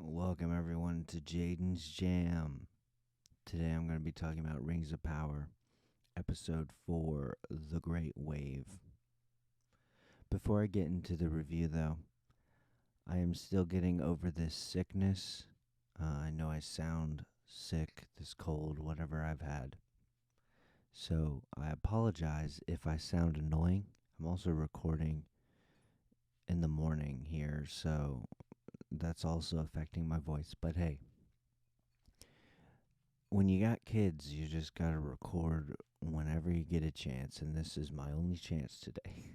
Welcome everyone to Jaydon's Jam. Today I'm going to be talking about Rings of Power, Episode 4, The Great Wave. Before I get into the review though, I am still getting over this sickness. I know I sound sick, this cold, whatever I've had. So I apologize if I sound annoying. I'm also recording in the morning here, so that's also affecting my voice. But hey, when you got kids, you just gotta record whenever you get a chance, and this is my only chance today.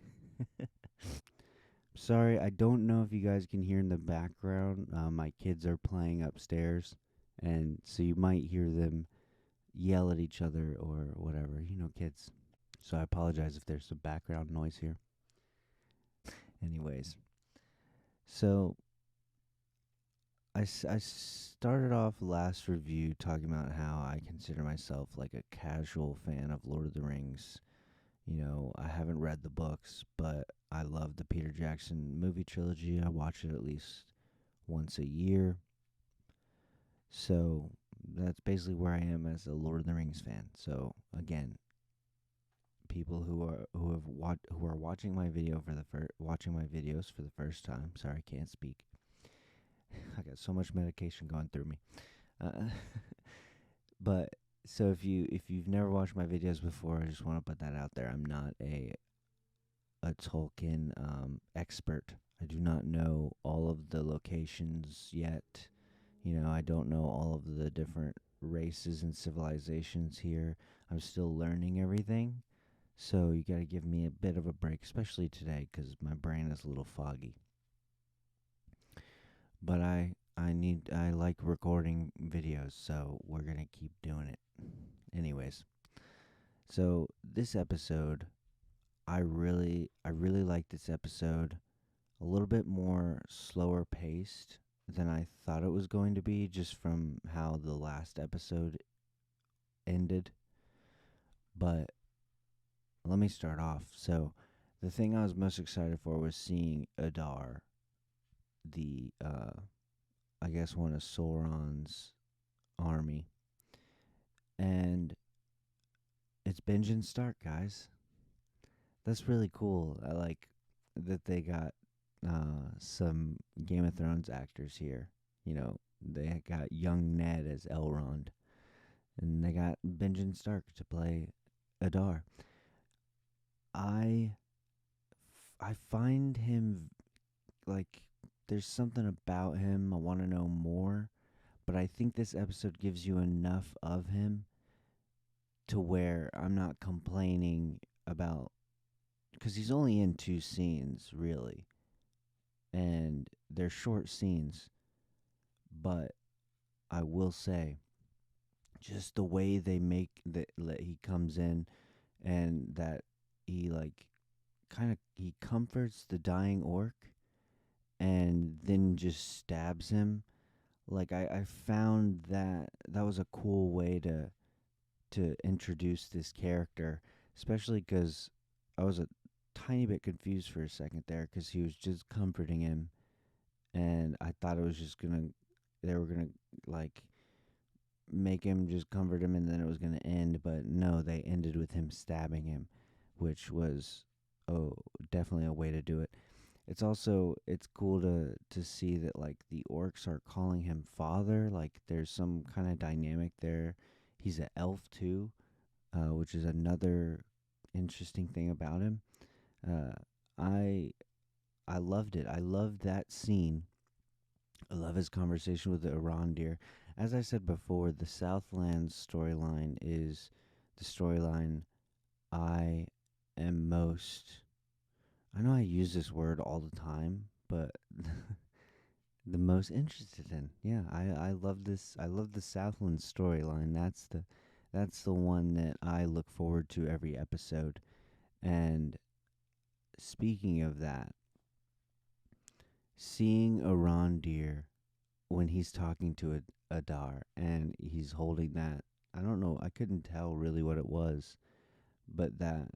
Sorry, I don't know if you guys can hear in the background. My kids are playing upstairs, and so you might hear them yell at each other or whatever. Kids. So I apologize if there's some background noise here. Anyways, so I started off last review talking about how I consider myself like a casual fan of Lord of the Rings. I haven't read the books, but I love the Peter Jackson movie trilogy. I watch it at least once a year. So that's basically where I am as a Lord of the Rings fan. So again, people who are watching my video for the watching my videos for the first time. Sorry, I can't speak. I got so much medication going through me. Uh, but so if you've never watched my videos before, I just want to put that out there. I'm not a Tolkien expert. I do not know all of the locations yet. I don't know all of the different races and civilizations here. I'm still learning everything. So you got to give me a bit of a break, especially today because my brain is a little foggy. But I like recording videos, so we're going to keep doing it. Anyways, so this episode I really like this episode. A little bit more slower paced than I thought it was going to be, just from how the last episode ended. But let me start off. So, the thing I was most excited for was seeing Adar, the I guess one of Sauron's army, and it's Benjen Stark, guys. That's really cool. I like that they got some Game of Thrones actors here. They got young Ned as Elrond, and they got Benjen Stark to play Adar. I I find him like there's something about him I want to know more, but I think this episode gives you enough of him to where I'm not complaining about because he's only in two scenes really, and they're short scenes, but I will say just the way they make that he comes in and that he like kind of he comforts the dying orc and then just stabs him. Like I found that was a cool way to introduce this character, especially because I was a tiny bit confused for a second there because he was just comforting him, and I thought it was just gonna they were gonna like make him just comfort him and then it was gonna end, but no, they ended with him stabbing him, which was oh definitely a way to do it. It's cool to see that like the orcs are calling him father. Like there's some kind of dynamic there. He's an elf too, which is another interesting thing about him. Uh, I I loved it. I loved that scene. I love his conversation with the Arondir. As I said before, the Southlands storyline is the storyline I am most. I know I use this word all the time, but the most interested in. Yeah, I love this. I love the Southland storyline. That's the one that I look forward to every episode. And speaking of that, seeing a Rondeer when he's talking to Adar and he's holding that, I don't know, I couldn't tell really what it was, but that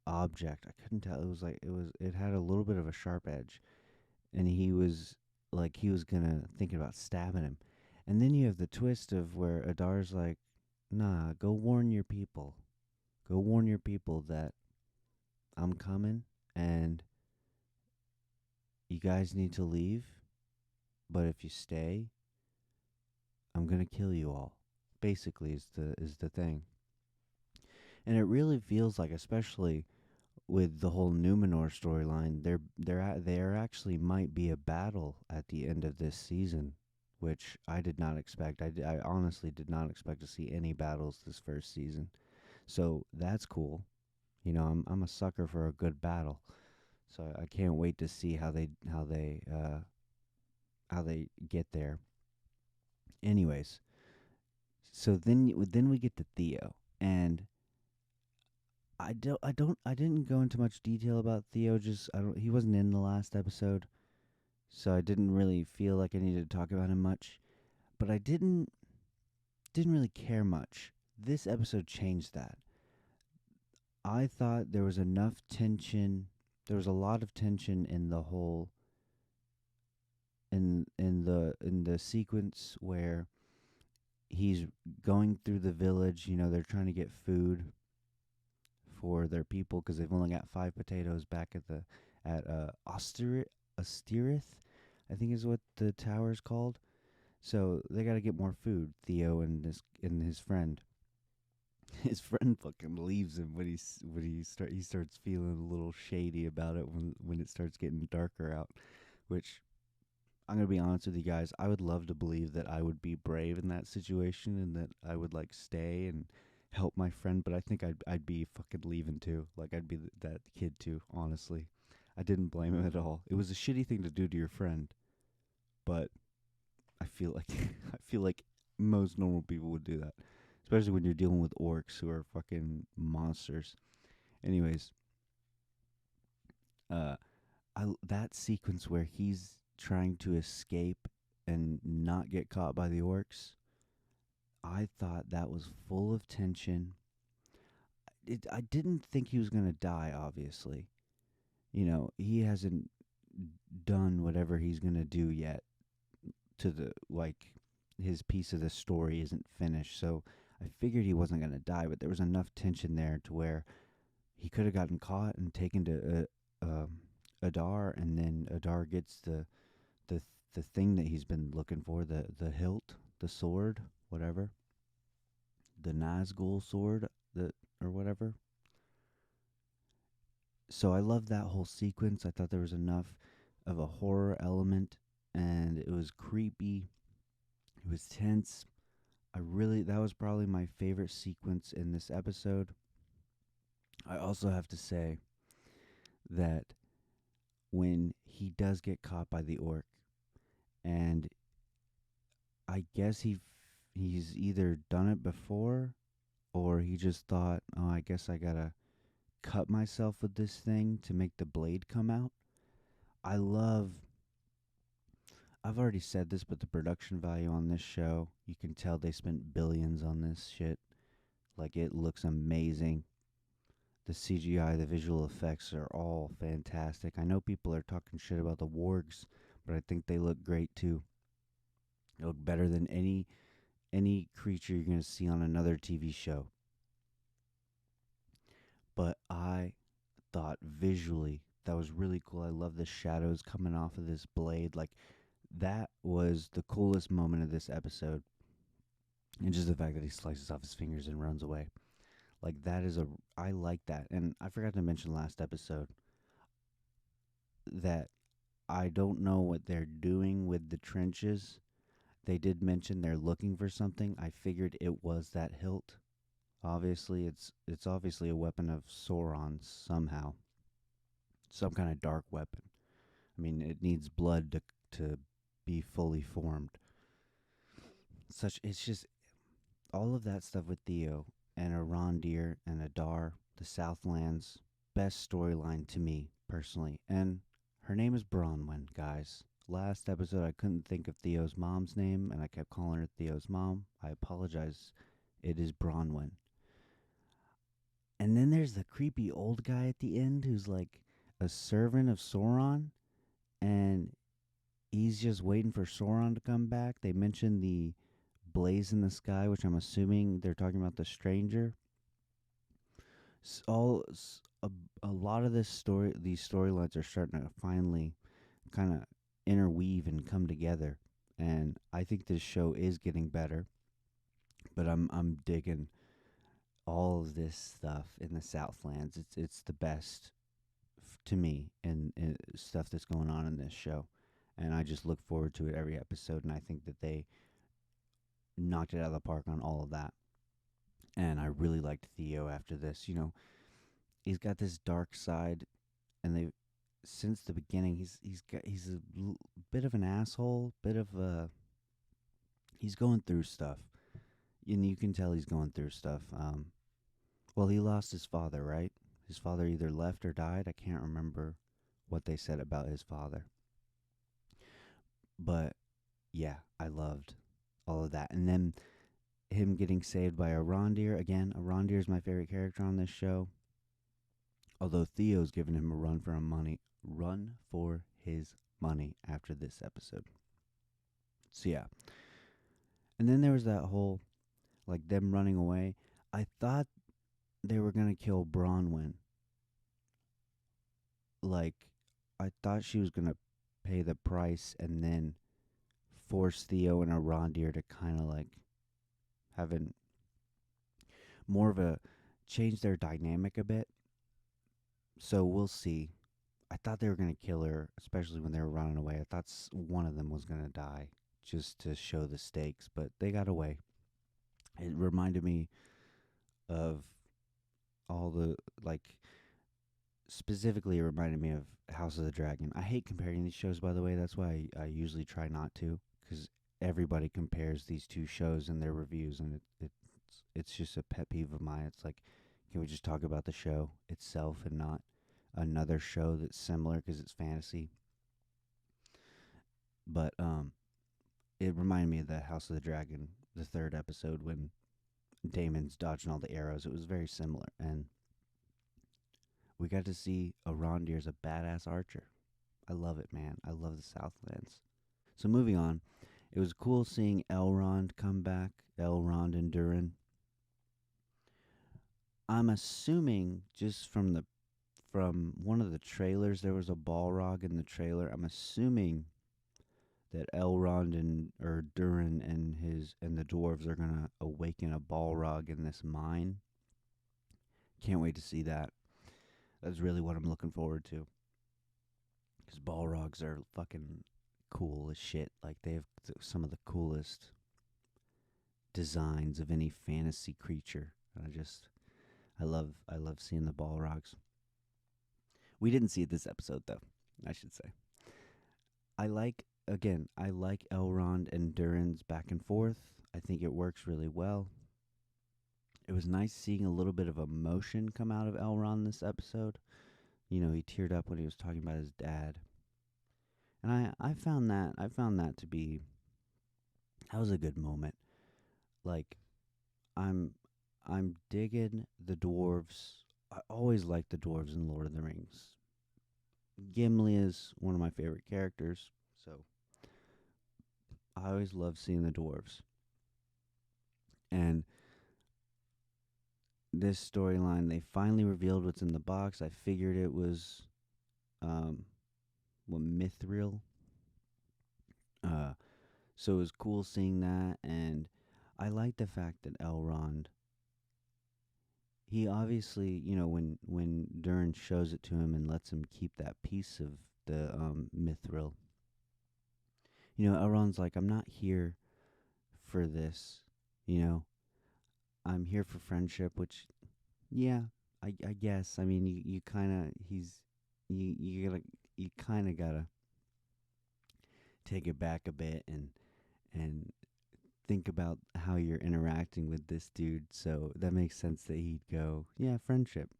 object, I couldn't tell. It had a little bit of a sharp edge, and he was like he was gonna thinking about stabbing him. And then you have the twist of where Adar's like, "Nah, go warn your people. Go warn your people that I'm coming and you guys need to leave, but if you stay, I'm going to kill you all." Basically is the thing. And it really feels like, especially with the whole Numenor storyline, there actually might be a battle at the end of this season, which I did not expect. I honestly did not expect to see any battles this first season. So that's cool. I'm a sucker for a good battle. So I can't wait to see how they get there. Anyways, so then we get to Theo, and I didn't go into much detail about Theo. Just I don't he wasn't in the last episode, so I didn't really feel like I needed to talk about him much. But I didn't really care much. This episode changed that. I thought there was enough tension. There was a lot of tension in the whole in the sequence where he's going through the village. They're trying to get food for their people because they've only got 5 potatoes back at Austerith, I think is what the tower's called. So they got to get more food. Theo and his friend. His friend fucking leaves him when he starts feeling a little shady about it when it starts getting darker out. Which I'm gonna be honest with you guys, I would love to believe that I would be brave in that situation and that I would like stay and help my friend, but I think I'd be fucking leaving too. Like I'd be that kid too. Honestly, I didn't blame him at all. It was a shitty thing to do to your friend, but I feel like I feel like most normal people would do that, especially when you're dealing with orcs who are fucking monsters. Anyways, uh, that sequence where he's trying to escape and not get caught by the orcs, I thought that was full of tension. I didn't think he was going to die, obviously. He hasn't done whatever he's going to do yet to the, like, his piece of the story isn't finished. So I figured he wasn't going to die, but there was enough tension there to where he could have gotten caught and taken to Adar, and then Adar gets the the thing that he's been looking for, the hilt, the sword, whatever, the Nazgul sword, that or whatever. So I love that whole sequence. I thought there was enough of a horror element, and it was creepy. It was tense. That was probably my favorite sequence in this episode. I also have to say that when he does get caught by the orc, and I guess he's either done it before or he just thought, "Oh, I guess I got to cut myself with this thing to make the blade come out." I love I've already said this, but the production value on this show, you can tell they spent billions on this shit. Like, it looks amazing. The CGI, the visual effects are all fantastic. I know people are talking shit about the wargs, but I think they look great too. They look better than any creature you're going to see on another TV show. But I thought visually that was really cool. I love the shadows coming off of this blade. Like, that was the coolest moment of this episode. And just the fact that he slices off his fingers and runs away. Like, I like that. And I forgot to mention last episode that I don't know what they're doing with the trenches. They did mention they're looking for something. I figured it was that hilt. Obviously, it's obviously a weapon of Sauron somehow. Some kind of dark weapon. I mean, it needs blood to be fully formed. It's just all of that stuff with Theo and Arondir and Adar, the Southlands, best storyline to me personally. And her name is Bronwyn, guys. Last episode, I couldn't think of Theo's mom's name, and I kept calling her Theo's mom. I apologize. It is Bronwyn. And then there's the creepy old guy at the end who's like a servant of Sauron, and he's just waiting for Sauron to come back. They mentioned the blaze in the sky, which I'm assuming they're talking about the stranger. A lot of these storylines are starting to finally kind of interweave and come together, and I think this show is getting better. But I'm digging all of this stuff in the Southlands. It's the best to me, and stuff that's going on in this show, and I just look forward to it every episode. And I think that they knocked it out of the park on all of that. And I really liked Theo after this. He's got this dark side, and they since the beginning he's a bit of an asshole, bit of a he's going through stuff, and you can tell he's going through stuff. Well, he lost his father, right? His father either left or died. I can't remember what they said about his father, but yeah, I loved all of that, and then him getting saved by Arondir again. Arondir is my favorite character on this show. Although Theo's given him a run for his money after this episode. So yeah. And then there was that whole like them running away. I thought they were gonna kill Bronwyn. Like I thought she was gonna pay the price and then force Theo and Arondir to kind of like having more of a change their dynamic a bit. So we'll see. I thought they were gonna kill her, especially when they were running away. I thought one of them was gonna die just to show the stakes, but they got away. It reminded me of all the like specifically it reminded me of House of the Dragon. I hate comparing these shows, by the way. That's why I usually try not to, because everybody compares these two shows in their reviews, and it's just a pet peeve of mine. It's like, can we just talk about the show itself and not another show that's similar because it's fantasy? But it reminded me of the House of the Dragon, the third episode when Damon's dodging all the arrows. It was very similar, and we got to see Arondir's a badass archer. I love it, man. I love the Southlands. So moving on, it was cool seeing Elrond come back. Elrond and Durin. I'm assuming just from one of the trailers, there was a Balrog in the trailer. I'm assuming that Elrond and or Durin and the dwarves are gonna awaken a Balrog in this mine. Can't wait to see that. That's really what I'm looking forward to. Because Balrogs are fucking cool as shit. Like they have some of the coolest designs of any fantasy creature. I love seeing the Balrogs. We didn't see it this episode though, I should say. I like Elrond and Durin's back and forth. I think it works really well. It was nice seeing a little bit of emotion come out of Elrond this episode. He teared up when he was talking about his dad. And I found that to be that was a good moment. Like I'm I'm digging the dwarves. I always liked the dwarves in Lord of the Rings. Gimli is one of my favorite characters, so I always love seeing the dwarves. And this storyline, they finally revealed what's in the box. I figured it was um Mithril. Uh so it was cool seeing that, and I like the fact that Elrond, he obviously, when Durin shows it to him and lets him keep that piece of the Mithril, Elrond's like, I'm not here for this, you know, I'm here for friendship, which, yeah, I guess. I mean, you kind of, you kind of gotta take it back a bit and think about how you're interacting with this dude. So that makes sense that he'd go, yeah, friendship.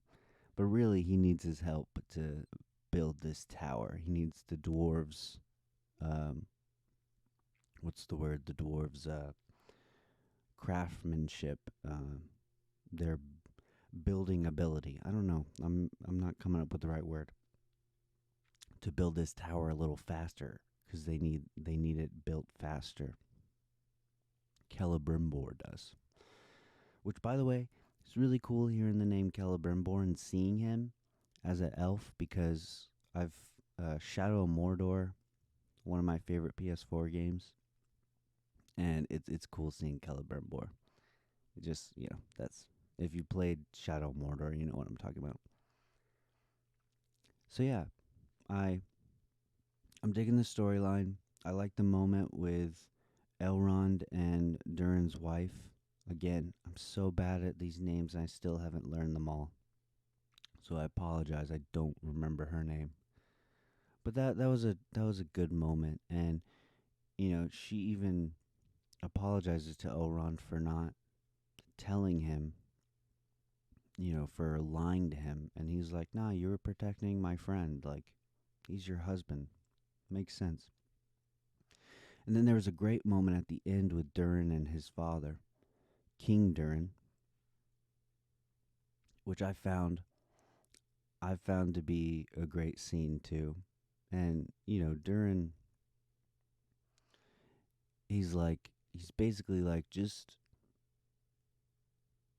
But really, he needs his help to build this tower. He needs the dwarves. Um, what's the word? The dwarves' craftsmanship. Their building ability. I don't know. I'm not coming up with the right word to build this tower a little faster because they need it built faster. Celebrimbor does. Which, by the way, is really cool hearing the name Celebrimbor and seeing him as an elf, because I've Shadow of Mordor, one of my favorite PS4 games, and it's cool seeing Celebrimbor. It just, that's, if you played Shadow of Mordor, you know what I'm talking about. So yeah, I I'm digging the storyline. I like the moment with Elrond and Durin's wife. Again, I'm so bad at these names and I still haven't learned them all. So I apologize. I don't remember her name. But that was a good moment, and she even apologizes to Elrond for not telling him, for lying to him, and he's like, "Nah, you were protecting my friend. Like, he's your husband. Makes sense." And then there was a great moment at the end with Durin and his father, King Durin, which I found to be a great scene too. And Durin, he's basically like, just,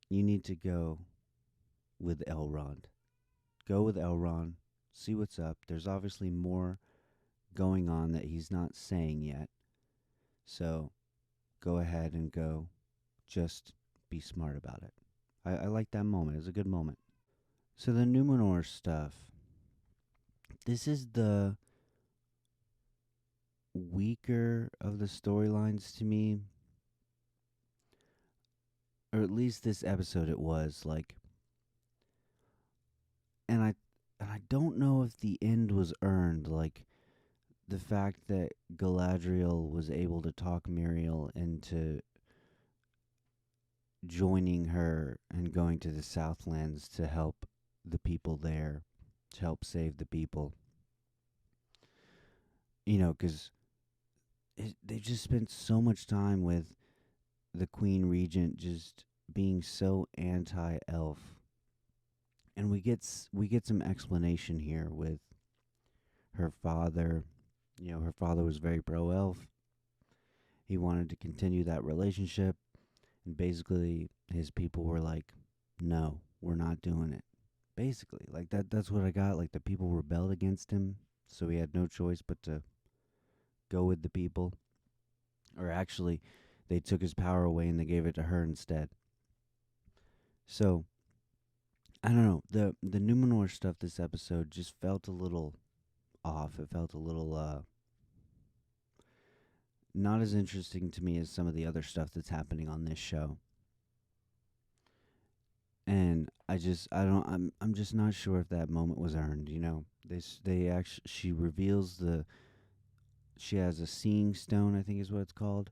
you need to go with Elrond. Go with Elrond, see what's up. There's obviously more going on that he's not saying yet. So go ahead and go. Just be smart about it. I like that moment. It's a good moment. So the Numenor stuff. This is the weaker of the storylines to me. Or at least this episode it was. And I don't know if the end was earned. Like, the fact that Galadriel was able to talk Muriel into joining her and going to the Southlands to help the people there, to help save the people. Because they just spent so much time with the Queen Regent just being so anti-elf, and we get some explanation here with her father. Her father was very pro-elf. He wanted to continue that relationship, and basically his people were like, "No, we're not doing it." Basically, like that's what I got. Like, the people rebelled against him, so he had no choice but to go with the people. Or actually, they took his power away and they gave it to her instead. So, I don't know. The Numenor stuff this episode just felt a little off. It felt a little not as interesting to me as some of the other stuff that's happening on this show. And I'm just not sure if that moment was earned. They actually, she has a seeing stone, I think is what it's called,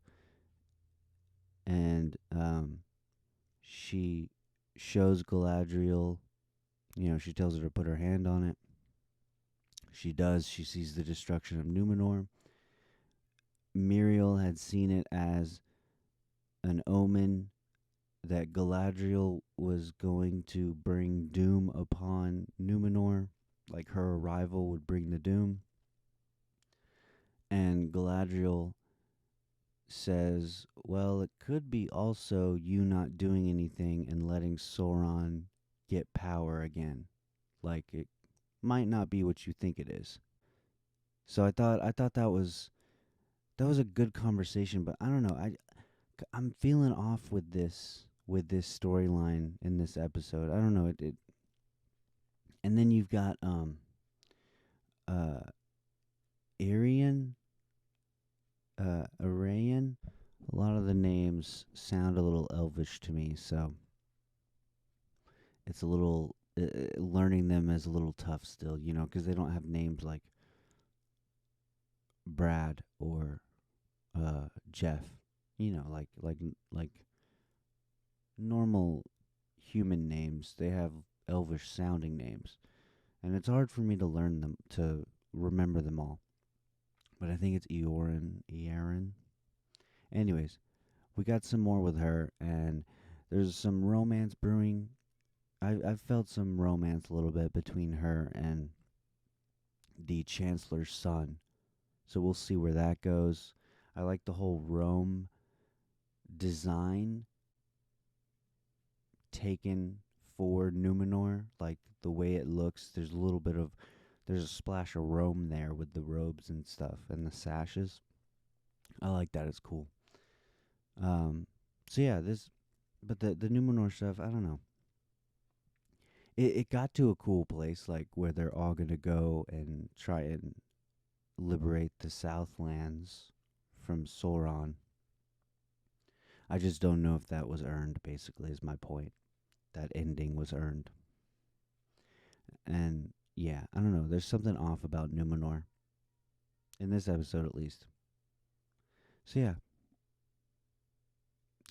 and she shows Galadriel. She tells her to put her hand on it. She does. She sees the destruction of Numenor. Muriel had seen it as an omen that Galadriel was going to bring doom upon Numenor, like her arrival would bring the doom. And Galadriel says, well, it could be also you not doing anything and letting Sauron get power again. Like, it might not be what you think it is. So I thought that was a good conversation, but I don't know. I'm feeling off with this storyline in this episode. I don't know it. And then you've got uh Arian, Arayan. A lot of the names sound a little elvish to me, so it's a little learning them is a little tough still, because they don't have names like Brad or Jeff, like normal human names. They have elvish sounding names, and it's hard for me to learn them, to remember them all. But I think it's Eorin. Anyways, we got some more with her, and there's some romance brewing. I've felt some romance a little bit between her and the Chancellor's son, So we'll see where that goes. I like the whole Rome design taken for Numenor, like the way it looks. There's a splash of Rome there with the robes and stuff and the sashes. I like that. It's cool. Um, so yeah, but the Numenor stuff, I don't know. It got to a cool place, like where they're all gonna go and try and liberate the Southlands from Sauron. I just don't know if that was earned. Basically, is my point. That ending was earned, and yeah, I don't know. There's something off about Numenor in this episode, at least. So yeah.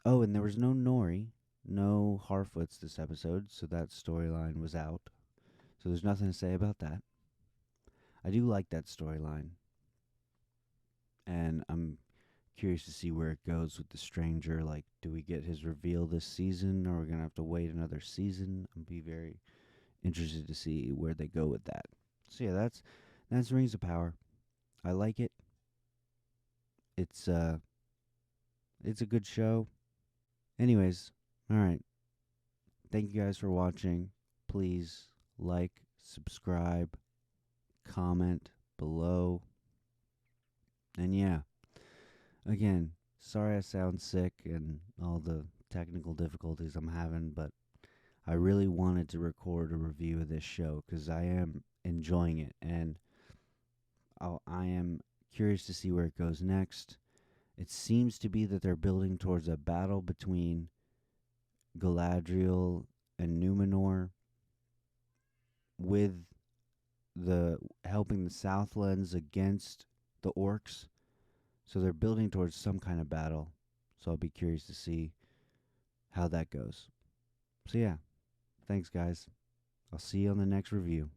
Oh, and there was no Nori, no Harfoots this episode, so that storyline was out. So there's nothing to say about that. I do like that storyline, and I'm curious to see where it goes with the stranger. Like, do we get his reveal this season, or are we gonna have to wait another season? I'll be very interested to see where they go with that. So yeah, that's Rings of Power. I like it. It's uh it's a good show. Anyways, all right. Thank you guys for watching. Please like, subscribe, comment below. And yeah, again, sorry I sound sick and all the technical difficulties I'm having, but I really wanted to record a review of this show because I am enjoying it, and I am curious to see where it goes next. It seems to be that they're building towards a battle between Galadriel and Numenor, with the helping the Southlands against the orcs. So they're building towards some kind of battle. So I'll be curious to see how that goes. So yeah, thanks guys. I'll see you on the next review.